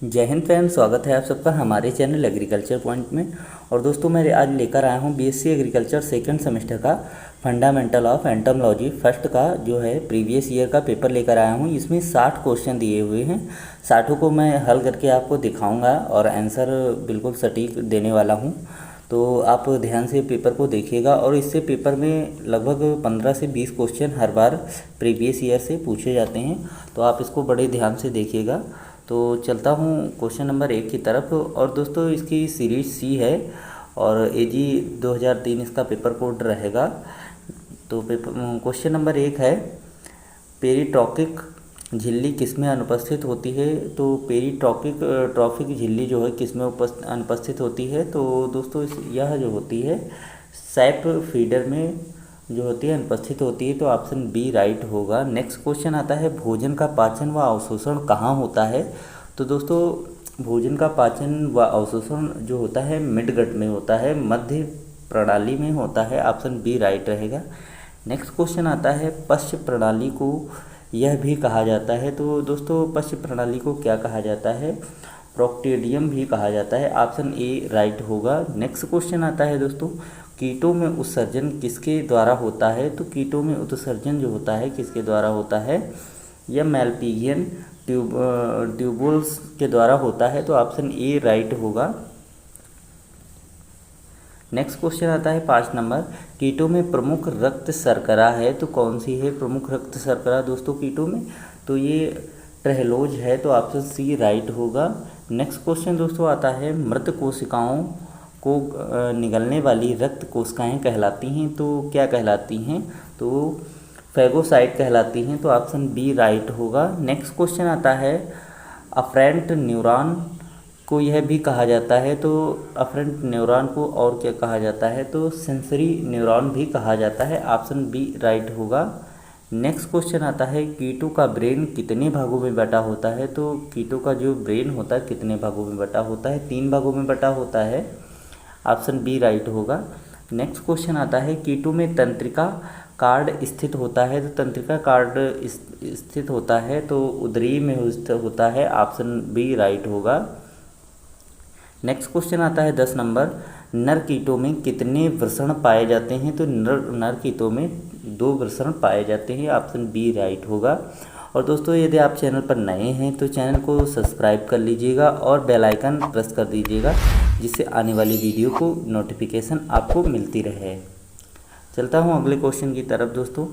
जय हिंद फ्रेंड्स, स्वागत है आप सबका हमारे चैनल एग्रीकल्चर पॉइंट में। और दोस्तों मैं आज लेकर आया हूँ बीएससी एग्रीकल्चर सेकंड सेमेस्टर का फंडामेंटल ऑफ एंटोमोलॉजी फर्स्ट का जो है प्रीवियस ईयर का पेपर लेकर आया हूँ। इसमें 60 क्वेश्चन दिए हुए हैं, 60 को मैं हल करके आपको दिखाऊंगा और आंसर बिल्कुल सटीक देने वाला हूँ। तो आप ध्यान से पेपर को देखिएगा। और इससे पेपर में लगभग 15 से 20 क्वेश्चन हर बार प्रीवियस ईयर से पूछे जाते हैं, तो आप इसको बड़े ध्यान से देखिएगा। तो चलता हूँ क्वेश्चन नंबर 1 की तरफ। और दोस्तों इसकी सीरीज सी है और एजी 2003 इसका पेपर कोड रहेगा। तो क्वेश्चन नंबर 1 है, पेरिट्रॉपिक झिल्ली किसमें अनुपस्थित होती है। तो ट्रॉपिक झिल्ली जो है किसमें अनुपस्थित होती है। तो दोस्तों यह जो होती है सैप फीडर में जो होती है अनुपस्थित होती है। तो ऑप्शन बी राइट होगा। नेक्स्ट क्वेश्चन आता है, भोजन का पाचन व अवशोषण कहाँ होता है। तो दोस्तों भोजन का पाचन व अवशोषण जो होता है मिडगट में होता है, मध्य प्रणाली में होता है। ऑप्शन बी राइट रहेगा। नेक्स्ट क्वेश्चन आता है, पश्च प्रणाली को यह भी कहा जाता है। तो दोस्तों पश्च प्रणाली को क्या कहा जाता है, प्रोक्टेडियम भी कहा जाता है। ऑप्शन ए राइट होगा। नेक्स्ट क्वेश्चन आता है दोस्तों, कीटों में उत्सर्जन किसके द्वारा होता है। तो कीटों में उत्सर्जन जो होता है किसके द्वारा होता है, यह मैल्पिगियन ट्यूबुल्स के द्वारा होता है। तो ऑप्शन ए राइट होगा। नेक्स्ट क्वेश्चन आता है 5 नंबर, कीटों में प्रमुख रक्त शर्करा है। तो कौन सी है प्रमुख रक्त शर्करा दोस्तों कीटों में, तो ये ट्रहेलोज है। तो ऑप्शन सी राइट होगा। नेक्स्ट क्वेश्चन दोस्तों आता है, मृत कोशिकाओं को निगलने वाली रक्त कोशिकाएं कहलाती हैं। तो क्या कहलाती हैं, तो फैगोसाइट कहलाती हैं। तो ऑप्शन बी राइट होगा। नेक्स्ट क्वेश्चन आता है, अफरेंट न्यूरॉन को यह भी कहा जाता है। तो अफरेंट न्यूरॉन को और क्या कहा जाता है, तो सेंसरी न्यूरॉन भी कहा जाता है। ऑप्शन बी राइट होगा। नेक्स्ट क्वेश्चन आता है, कीटों का ब्रेन कितने भागों में बटा होता है। तो कीटों का जो ब्रेन होता है कितने भागों में बटा होता है, 3 भागों में बटा होता है। ऑप्शन बी राइट होगा। नेक्स्ट क्वेश्चन आता है, कीटों में तंत्रिका कार्ड स्थित होता है। तो तंत्रिका कार्ड स्थित होता है तो उदरी में होता है। ऑप्शन बी राइट होगा। नेक्स्ट क्वेश्चन आता है 10 नंबर, नर कीटों में कितने वृषण पाए जाते हैं। तो नर कीटों में 2 वृषण पाए जाते हैं। ऑप्शन बी राइट होगा। और दोस्तों यदि आप चैनल पर नए हैं तो चैनल को सब्सक्राइब कर लीजिएगा और बेल आइकन प्रेस कर दीजिएगा, जिससे आने वाली वीडियो को नोटिफिकेशन आपको मिलती रहे। चलता हूँ अगले क्वेश्चन की तरफ दोस्तों,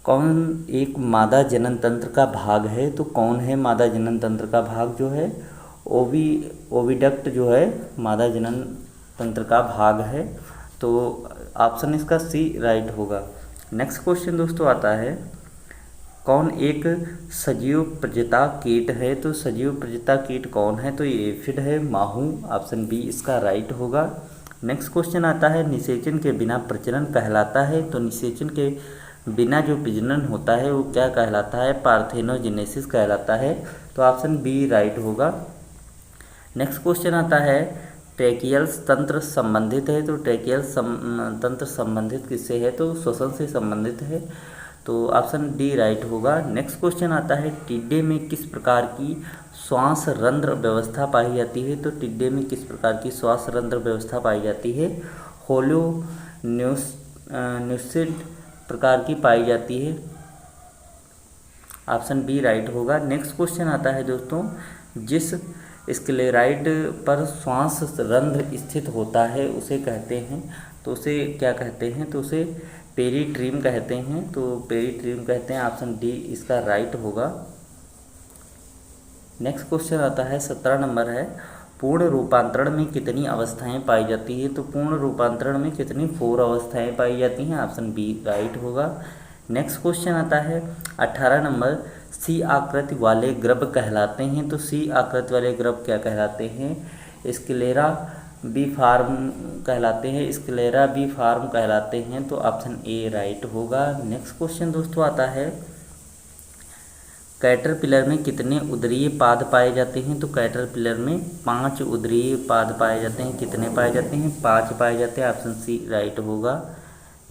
कौन एक मादा जनन तंत्र का भाग है। तो कौन है मादा जनन तंत्र का भाग, जो है ओविडक्ट जो है मादा जनन तंत्र का भाग है। तो ऑप्शन इसका सी राइट होगा। नेक्स्ट क्वेश्चन दोस्तों आता है, कौन एक सजीव प्रजता कीट है। तो सजीव प्रजता कीट कौन है, तो ये एफिड है, माहू। ऑप्शन बी इसका राइट होगा। नेक्स्ट क्वेश्चन आता है, निषेचन के बिना प्रजनन कहलाता है। तो निषेचन के बिना जो प्रजनन होता है वो क्या कहलाता है, पार्थेनोजेनेसिस कहलाता है। तो ऑप्शन बी राइट होगा। नेक्स्ट क्वेश्चन आता है, ट्रैकियल्स तंत्र संबंधित है। तो ट्रैकियल्स तंत्र संबंधित किससे है, तो श्वसन से संबंधित है। तो ऑप्शन डी राइट होगा। नेक्स्ट क्वेश्चन आता है, टिड्डे में किस प्रकार की श्वास रंध्र व्यवस्था पाई जाती है। तो टिड्डे में किस प्रकार की श्वास रंध्र व्यवस्था पाई जाती है, होलो न्यूसिड प्रकार की पाई जाती है। ऑप्शन बी राइट होगा। नेक्स्ट क्वेश्चन आता है दोस्तों, जिस स्क्लेराइड पर श्वास रंध्र स्थित होता है उसे कहते हैं, तो उसे क्या कहते हैं, तो उसे पेरिट्रीम कहते हैं। तो पेरिट्रीम कहते हैं। ऑप्शन डी इसका राइट होगा। नेक्स्ट क्वेश्चन आता है 17 नंबर है, पूर्ण रूपांतरण में कितनी अवस्थाएं पाई जाती है। तो पूर्ण रूपांतरण में कितनी 4 अवस्थाएं पाई जाती हैं। ऑप्शन बी राइट होगा। नेक्स्ट क्वेश्चन आता है 18 नंबर, सी आकृति वाले ग्रब कहलाते हैं। तो सी आकृति वाले ग्रब क्या कहलाते हैं, स्क्लेरा बी फार्म कहलाते हैं, स्क्लेरा बी फार्म कहलाते हैं। तो ऑप्शन ए राइट होगा। नेक्स्ट क्वेश्चन दोस्तों आता है, कैटरपिलर में कितने उदरीय पाद पाए जाते हैं। तो कैटरपिलर में 5 उदरीय पाद पाए जाते हैं। कितने पाए जाते हैं, 5 पाए जाते हैं। ऑप्शन सी राइट होगा।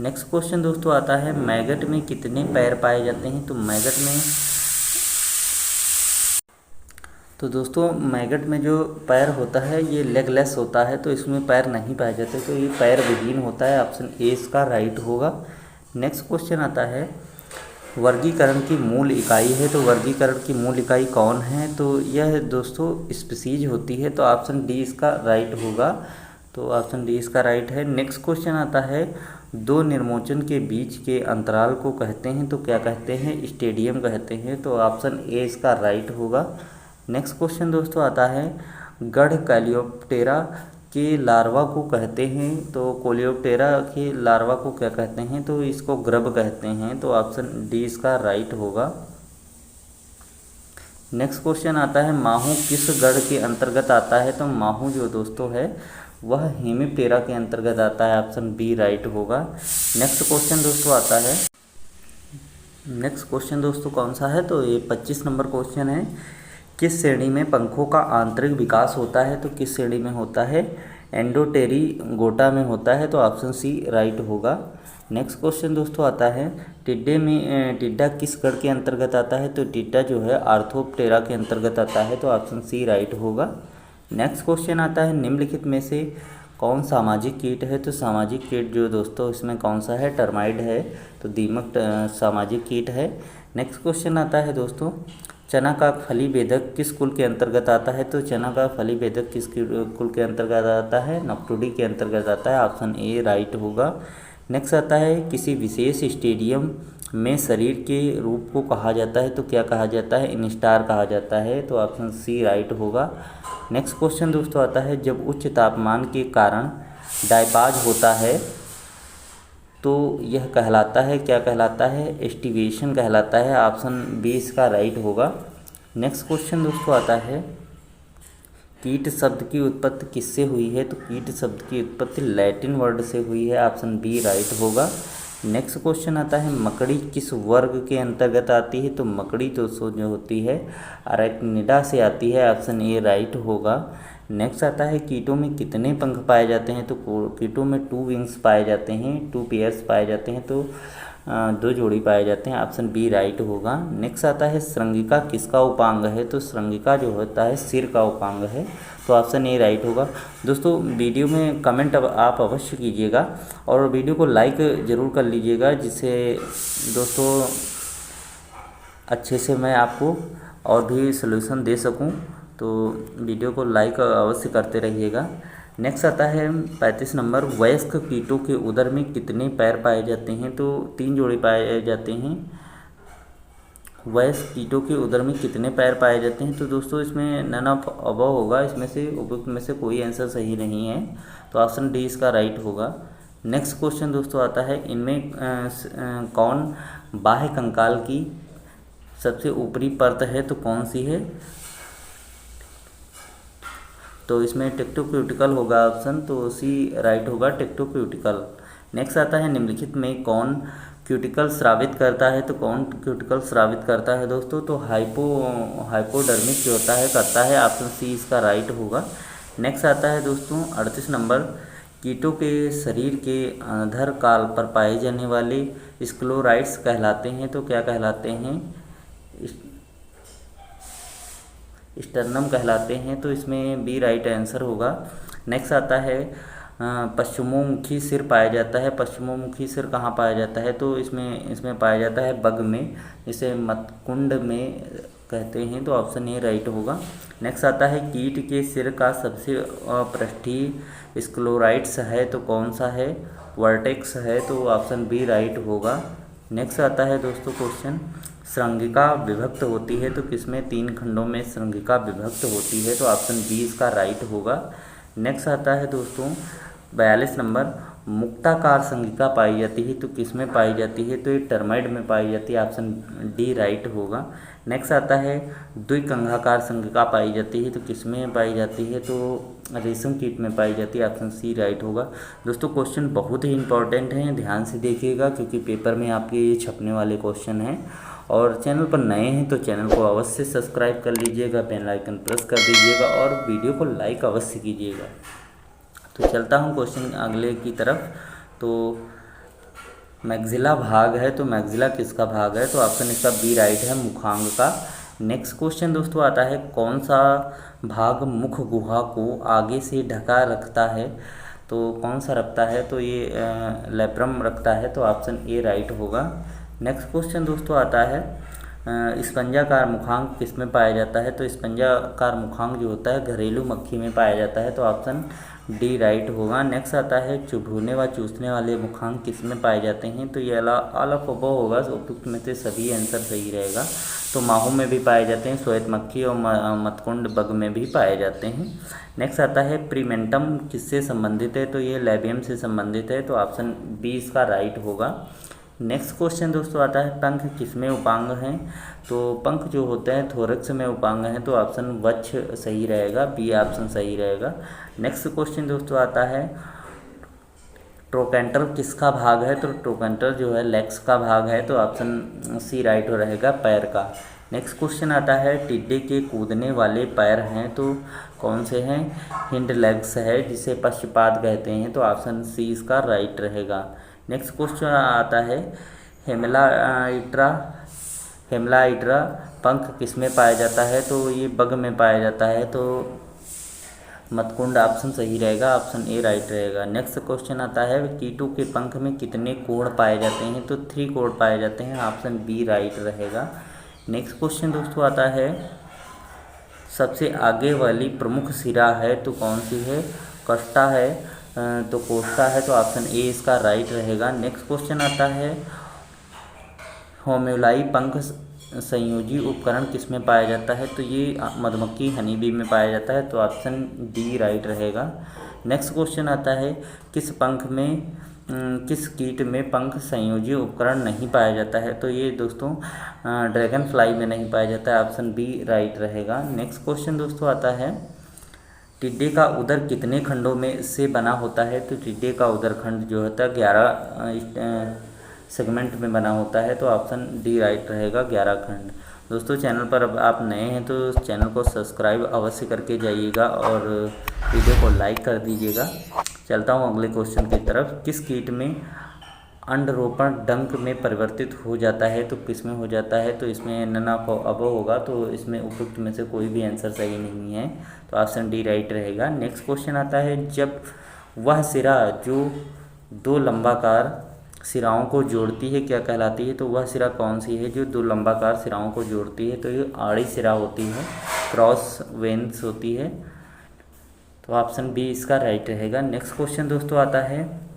नेक्स्ट क्वेश्चन दोस्तों आता है, मैगट में कितने पैर पाए जाते हैं। तो तो दोस्तों मैगट में जो पैर होता है ये लेगलेस होता है, तो इसमें पैर नहीं पाए जाते, तो ये पैर विहीन होता है। ऑप्शन ए इसका राइट होगा। नेक्स्ट क्वेश्चन आता है वर्गीकरण की मूल इकाई है, तो वर्गीकरण की मूल इकाई कौन है? तो यह दोस्तों स्पीसीज होती है, तो ऑप्शन डी इसका राइट होगा। तो ऑप्शन डी इसका राइट है। नेक्स्ट क्वेश्चन आता है दो निर्मोचन के बीच के अंतराल को कहते हैं, तो क्या कहते हैं? स्टेडियम कहते हैं, तो ऑप्शन ए इसका राइट होगा। नेक्स्ट क्वेश्चन दोस्तों आता है गढ़ कैलियोप्टेरा के लार्वा को कहते हैं, तो कोलियोप्टेरा के लार्वा को क्या कहते हैं? तो इसको ग्रब कहते हैं, तो ऑप्शन डी इसका राइट होगा। नेक्स्ट क्वेश्चन आता है माहू किस गढ़ के अंतर्गत आता है? तो माहू जो दोस्तों है वह हेमिप्टेरा के अंतर्गत आता है, ऑप्शन बी राइट होगा। नेक्स्ट क्वेश्चन दोस्तों आता है, नेक्स्ट क्वेश्चन दोस्तों कौन सा है? तो ये 25 नंबर क्वेश्चन है किस श्रेणी में पंखों का आंतरिक विकास होता है? तो किस श्रेणी में होता है? एंडोटेरिगोटा में होता है, तो ऑप्शन सी राइट होगा। नेक्स्ट क्वेश्चन दोस्तों आता है टिड्डा किस गढ़ के अंतर्गत आता है? तो टिड्डा जो है आर्थोप्टेरा के अंतर्गत आता है, तो ऑप्शन सी राइट होगा। नेक्स्ट क्वेश्चन आता है निम्नलिखित में से कौन सामाजिक कीट है? तो सामाजिक कीट जो दोस्तों इसमें कौन सा है? टर्माइड है, तो दीमक सामाजिक कीट है। नेक्स्ट क्वेश्चन आता है दोस्तों चना का फली भेदक किस कुल के अंतर्गत आता है? तो चना का फली भेदक किस कुल के अंतर्गत आता है? नक्टुडी के अंतर्गत आता है, ऑप्शन ए राइट होगा। नेक्स्ट आता है किसी विशेष स्टेडियम में शरीर के रूप को कहा जाता है, तो क्या कहा जाता है? इनस्टार कहा जाता है, तो ऑप्शन सी राइट होगा। नेक्स्ट क्वेश्चन दोस्तों आता है जब उच्च तापमान के कारण डायपाज होता है तो यह कहलाता है, क्या कहलाता है? एस्टिवेशन कहलाता है, ऑप्शन बी इसका राइट होगा। नेक्स्ट क्वेश्चन दोस्तों आता है कीट शब्द की उत्पत्ति किससे हुई है? तो कीट शब्द की उत्पत्ति लैटिन वर्ड से हुई है, ऑप्शन बी राइट होगा। नेक्स्ट क्वेश्चन आता है मकड़ी किस वर्ग के अंतर्गत आती है? तो मकड़ी दोस्तों जो होती है अरेक्निडा से आती है, ऑप्शन ए राइट होगा। नेक्स्ट आता है कीटों में कितने पंख पाए जाते हैं? तो कीटों में 2 विंग्स पाए जाते हैं, 2 पेयर्स पाए जाते हैं, तो 2 जोड़ी पाए जाते हैं, ऑप्शन बी राइट होगा। नेक्स्ट आता है श्रृंगिका किसका उपांग है? तो श्रृंगिका जो होता है सिर का उपांग है, तो ऑप्शन ए राइट होगा। दोस्तों वीडियो में कमेंट आप अवश्य कीजिएगा और वीडियो को लाइक ज़रूर कर लीजिएगा, जिससे दोस्तों अच्छे से मैं आपको और भी सलूशन दे सकूं, तो वीडियो को लाइक अवश्य करते रहिएगा। नेक्स्ट आता है 35 नंबर वयस्क कीटों के उदर में कितने पैर पाए जाते हैं? तो 3 जोड़े पाए जाते हैं। वयस्क कीटों के उदर में कितने पैर पाए जाते हैं? तो दोस्तों इसमें नन ऑफ अबव होगा, इसमें से उपयुक्त में से कोई आंसर सही नहीं है, तो ऑप्शन डी इसका राइट होगा। नेक्स्ट क्वेश्चन दोस्तों आता है इनमें कौन बाह्य कंकाल की सबसे ऊपरी परत है? तो कौन सी है? तो इसमें टेक्टोक्यूटिकल होगा ऑप्शन, तो सी राइट होगा टेक्टोक्यूटिकल। नेक्स्ट आता है निम्नलिखित में कौन क्यूटिकल स्रावित करता है? तो कौन क्यूटिकल स्रावित करता है दोस्तों? तो हाइपोडर्मिक जो होता है करता है, ऑप्शन सी इसका राइट होगा। नेक्स्ट आता है दोस्तों 38 नंबर कीटों के शरीर के अधर काल पर पाए जाने वाले स्क्लोराइड्स कहलाते हैं, तो क्या कहलाते हैं? स्टर्नम कहलाते हैं, तो इसमें बी राइट आंसर होगा। नेक्स्ट आता है पश्चिमोमुखी सिर पाया जाता है। पश्चिमोमुखी सिर कहाँ पाया जाता है? तो इसमें पाया जाता है बग में, इसे मतकुंड में कहते हैं, तो ऑप्शन ए राइट होगा। नेक्स्ट आता है कीट के सिर का सबसे अपृष्ठीय स्क्लोराइड्स है, तो कौन सा है? वर्टेक्स है, तो ऑप्शन बी राइट होगा। नेक्स्ट आता है दोस्तों क्वेश्चन श्रृंगिका विभक्त होती है, तो किसमें? 3 खंडों में श्रृंगिका विभक्त होती है, तो ऑप्शन बी इसका राइट होगा। नेक्स्ट आता है दोस्तों 42 नंबर मुक्ताकार श्रृंगिका पाई जाती है, तो किसमें पाई जाती है? तो ये टर्माइड में पाई जाती है, ऑप्शन डी राइट होगा। नेक्स्ट आता है द्विकंघाकार श्रृंगिका पाई जाती है, तो किसमें पाई जाती है? तो रेशम कीट में पाई जाती है, ऑप्शन सी राइट होगा। दोस्तों क्वेश्चन बहुत ही इंपॉर्टेंट हैं, ध्यान से देखिएगा क्योंकि पेपर में आपके ये छपने वाले क्वेश्चन हैं। और चैनल पर नए हैं तो चैनल को अवश्य सब्सक्राइब कर लीजिएगा, बेल आइकन प्रेस कर दीजिएगा और वीडियो को लाइक अवश्य कीजिएगा। तो चलता हूँ क्वेश्चन अगले की तरफ। तो मैग्जिला भाग है, तो मैग्जिला किसका भाग है? तो ऑप्शन इसका बी राइट है, मुखांग का। नेक्स्ट क्वेश्चन दोस्तों आता है, कौन सा भाग मुख गुहा को आगे से ढका रखता है? तो कौन सा रखता है? तो ये लेब्रम रखता है, तो ऑप्शन ए राइट होगा। नेक्स्ट क्वेश्चन दोस्तों आता है, स्पंजाकार मुखांक किस में पाया जाता है? तो स्पंजाकार मुखांक जो होता है घरेलू मक्खी में पाया जाता है, तो ऑप्शन डी राइट होगा। नेक्स्ट आता है, चुभने व चूसने वाले मुखांक किस में पाए जाते हैं? तो ये ऑल ऑफ अबव होगा, उपयुक्त में से सभी आंसर सही रहेगा। तो माहू में भी पाए जाते हैं, श्वेत मक्खी और मतकुंड बग में भी पाए जाते हैं। नेक्स्ट आता है, प्रीमेंटम किससे संबंधित है? तो ये लेबियम से संबंधित है, तो ऑप्शन बी इसका राइट होगा। नेक्स्ट क्वेश्चन दोस्तों आता है, पंख किसमें उपांग हैं? तो पंख जो होते हैं थोरक्स में उपांग हैं, तो ऑप्शन वक्ष सही रहेगा, बी ऑप्शन सही रहेगा। नेक्स्ट क्वेश्चन दोस्तों आता है, ट्रोकेंटर किसका भाग है? तो ट्रोकेंटर जो है लेग्स का भाग है, तो ऑप्शन सी राइट रहेगा, पैर का। नेक्स्ट क्वेश्चन आता है, टिड्डे के कूदने वाले पैर हैं, तो कौन से हैं? हिंड लेग्स है, जिसे पश्चपाद कहते हैं, तो ऑप्शन सी इसका राइट रहेगा। नेक्स्ट क्वेश्चन आता है, हेमलाइड्रा पंख किस में पाया जाता है? तो ये बग में पाया जाता है, तो मतकुंड ऑप्शन सही रहेगा, ऑप्शन ए राइट रहेगा। नेक्स्ट क्वेश्चन आता है, कीटों के पंख में कितने कोण पाए जाते हैं? तो 3 कोण पाए जाते हैं, ऑप्शन बी राइट रहेगा। नेक्स्ट क्वेश्चन दोस्तों आता है, सबसे आगे वाली प्रमुख सिरा है, तो कौन सी है? कष्टा है, तो कोष्टा है, तो ऑप्शन ए इसका राइट रहेगा। नेक्स्ट क्वेश्चन आता है, होम्युलाई पंख संयोजी उपकरण किस में पाया जाता है? तो ये मधुमक्खी हनी बी में पाया जाता है, तो ऑप्शन डी राइट रहेगा। नेक्स्ट क्वेश्चन आता है, किस कीट में पंख संयोजी उपकरण नहीं पाया जाता है? तो ये दोस्तों ड्रैगन फ्लाई में नहीं पाया जाता है, ऑप्शन बी राइट रहेगा। नेक्स्ट क्वेश्चन दोस्तों आता है, टिड्डे का उदर कितने खंडों में से बना होता है? तो टिड्डे का उदर खंड जो होता है 11 सेगमेंट में बना होता है, तो ऑप्शन डी राइट रहेगा, 11 खंड। दोस्तों चैनल पर अब आप नए हैं तो चैनल को सब्सक्राइब अवश्य करके जाइएगा और वीडियो को लाइक कर दीजिएगा। चलता हूँ अगले क्वेश्चन की तरफ, किस कीट में अंडरोपण डंक में परिवर्तित हो जाता है? तो किस में हो जाता है? तो इसमें नन ऑफ अबव होगा, तो इसमें उपयुक्त में से कोई भी आंसर सही नहीं है, तो ऑप्शन डी राइट रहेगा। नेक्स्ट क्वेश्चन आता है, जब वह सिरा जो 2 लंबाकार सिराओं को जोड़ती है क्या कहलाती है? तो वह सिरा कौन सी है जो 2 लंबाकार सिराओं को जोड़ती है? तो ये आड़ी सिरा होती है, क्रॉस वेन्स होती है, तो ऑप्शन बी इसका राइट रहेगा। नेक्स्ट क्वेश्चन दोस्तों आता है,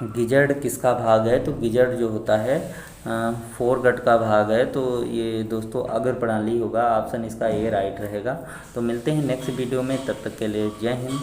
गिजर्ड किसका भाग है? तो गिजर्ड जो होता है फोरगट का भाग है, तो ये दोस्तों अग्र प्रणाली होगा, ऑप्शन इसका ए राइट रहेगा। तो मिलते हैं नेक्स्ट वीडियो में, तब तक के लिए जय हिंद।